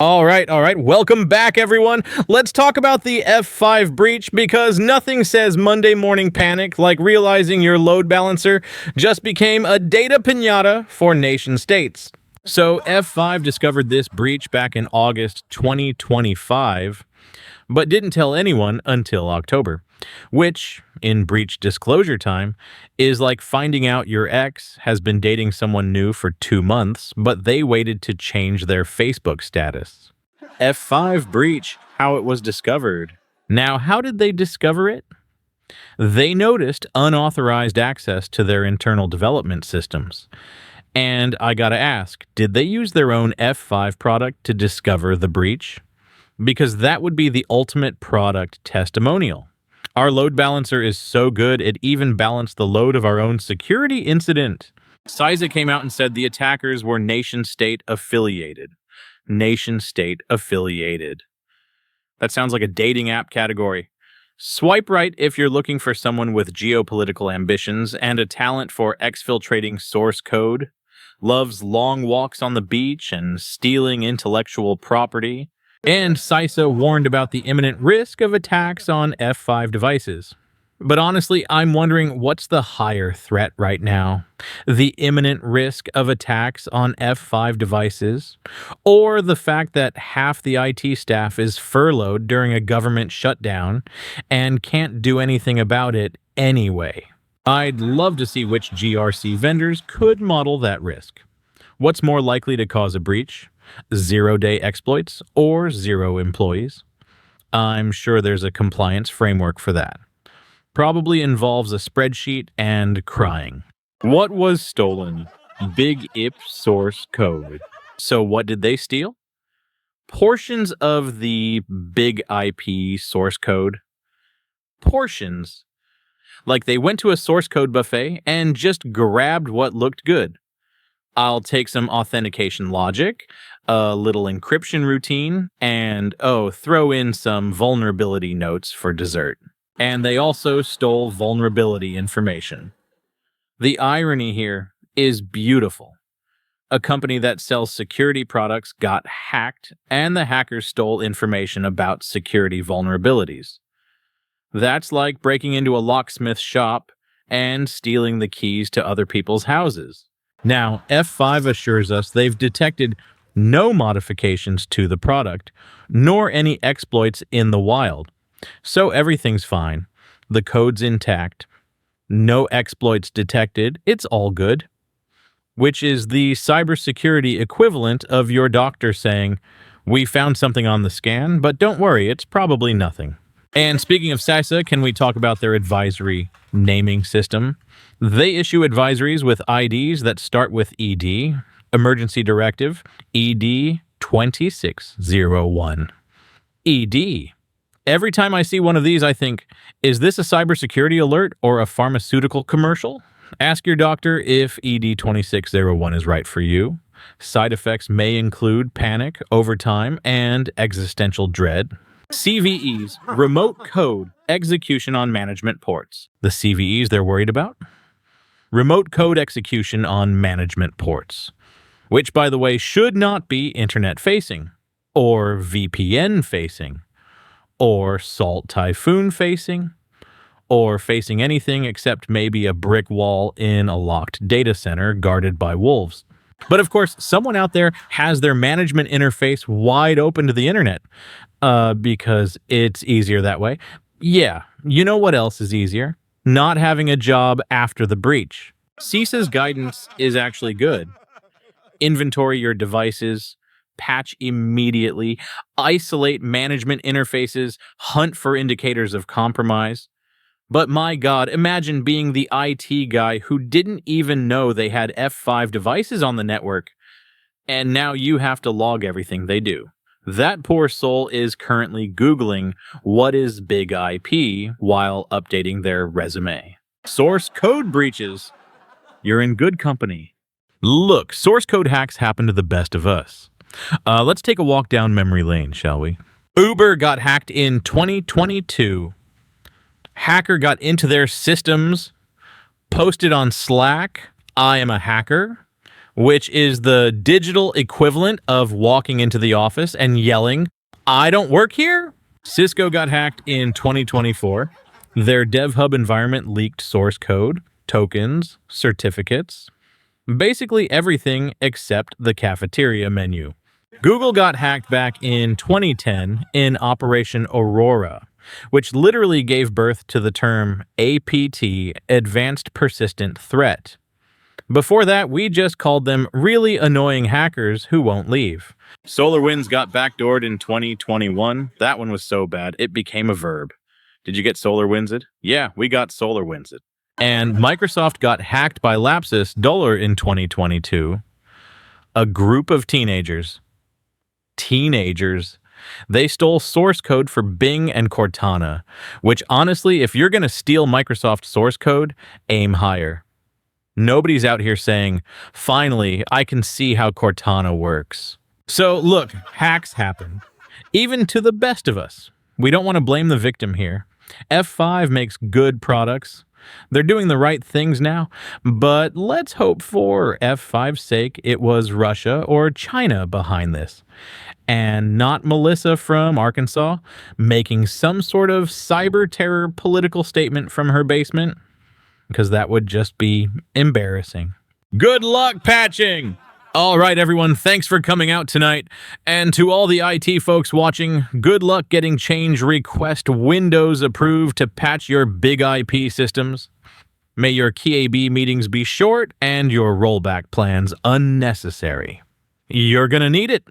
All right, all right. Welcome back, everyone. Let's talk about the F5 breach because nothing says Monday morning panic like realizing your load balancer just became a data piñata for nation states. So, F5 discovered this breach back in August 2025, but didn't tell anyone until October, which, in breach disclosure time, is like finding out your ex has been dating someone new for 2 months, but they waited to change their Facebook status. F5 breach, how it was discovered. Now, how did they discover it? They noticed unauthorized access to their internal development systems. And I gotta ask, did they use their own F5 product to discover the breach? Because that would be the ultimate product testimonial. Our load balancer is so good, it even balanced the load of our own security incident. CISA came out and said the attackers were nation-state affiliated. Nation-state affiliated. That sounds like a dating app category. Swipe right if you're looking for someone with geopolitical ambitions and a talent for exfiltrating source code, loves long walks on the beach and stealing intellectual property, and CISA warned about the imminent risk of attacks on F5 devices. But honestly, I'm wondering what's the higher threat right now? The imminent risk of attacks on F5 devices? Or the fact that half the IT staff is furloughed during a government shutdown and can't do anything about it anyway? I'd love to see which GRC vendors could model that risk. What's more likely to cause a breach? Zero-day exploits or zero employees? I'm sure there's a compliance framework for that. Probably involves a spreadsheet and crying. What was stolen? Big IP source code. So what did they steal? Portions of the big IP source code. Portions. Like they went to a source code buffet and just grabbed what looked good. I'll take some authentication logic, a little encryption routine, and throw in some vulnerability notes for dessert. And they also stole vulnerability information. The irony here is beautiful. A company that sells security products got hacked, and the hackers stole information about security vulnerabilities. That's like breaking into a locksmith shop and stealing the keys to other people's houses. Now, F5 assures us they've detected no modifications to the product, nor any exploits in the wild. So everything's fine. The code's intact. No exploits detected. It's all good. Which is the cybersecurity equivalent of your doctor saying, "We found something on the scan, but don't worry, it's probably nothing." And speaking of CISA, can we talk about their advisory naming system? They issue advisories with IDs that start with ED, Emergency Directive, ED 2601. ED. Every time I see one of these, I think, is this a cybersecurity alert or a pharmaceutical commercial? Ask your doctor if ED 2601 is right for you. Side effects may include panic, overtime, and existential dread. CVEs, remote code execution on management ports. The CVEs they're worried about? Remote code execution on management ports, which, by the way, should not be internet-facing, or VPN-facing, or Salt Typhoon-facing, or facing anything except maybe a brick wall in a locked data center guarded by wolves. But of course, someone out there has their management interface wide open to the internet, because it's easier that way. Yeah, you know what else is easier? Not having a job after the breach. CISA's guidance is actually good. Inventory your devices, patch immediately, isolate management interfaces, hunt for indicators of compromise. But my God, imagine being the IT guy who didn't even know they had F5 devices on the network, and now you have to log everything they do. That poor soul is currently Googling what is big IP while updating their resume. Source code breaches. You're in good company. Look, source code hacks happen to the best of us. Let's take a walk down memory lane, shall we? Uber got hacked in 2022. Hacker got into their systems, posted on Slack, "I am a hacker," which is the digital equivalent of walking into the office and yelling, "I don't work here?" Cisco got hacked in 2024. Their DevHub environment leaked source code, tokens, certificates, basically everything except the cafeteria menu. Google got hacked back in 2010 in Operation Aurora, which literally gave birth to the term APT, Advanced Persistent Threat. Before that, we just called them really annoying hackers who won't leave. SolarWinds got backdoored in 2021. That one was so bad, it became a verb. Did you get SolarWindsed? Yeah, we got SolarWindsed. And Microsoft got hacked by Lapsus Dollar in 2022. A group of teenagers. They stole source code for Bing and Cortana, which honestly, if you're going to steal Microsoft source code, aim higher. Nobody's out here saying, finally, I can see how Cortana works. So look, hacks happen. Even to the best of us. We don't want to blame the victim here. F5 makes good products. They're doing the right things now, but let's hope for F5's sake it was Russia or China behind this, and not Melissa from Arkansas making some sort of cyber terror political statement from her basement, because that would just be embarrassing. Good luck patching! All right, everyone, thanks for coming out tonight. And to all the IT folks watching, good luck getting change request windows approved to patch your big IP systems. May your KAB meetings be short and your rollback plans unnecessary. You're gonna need it.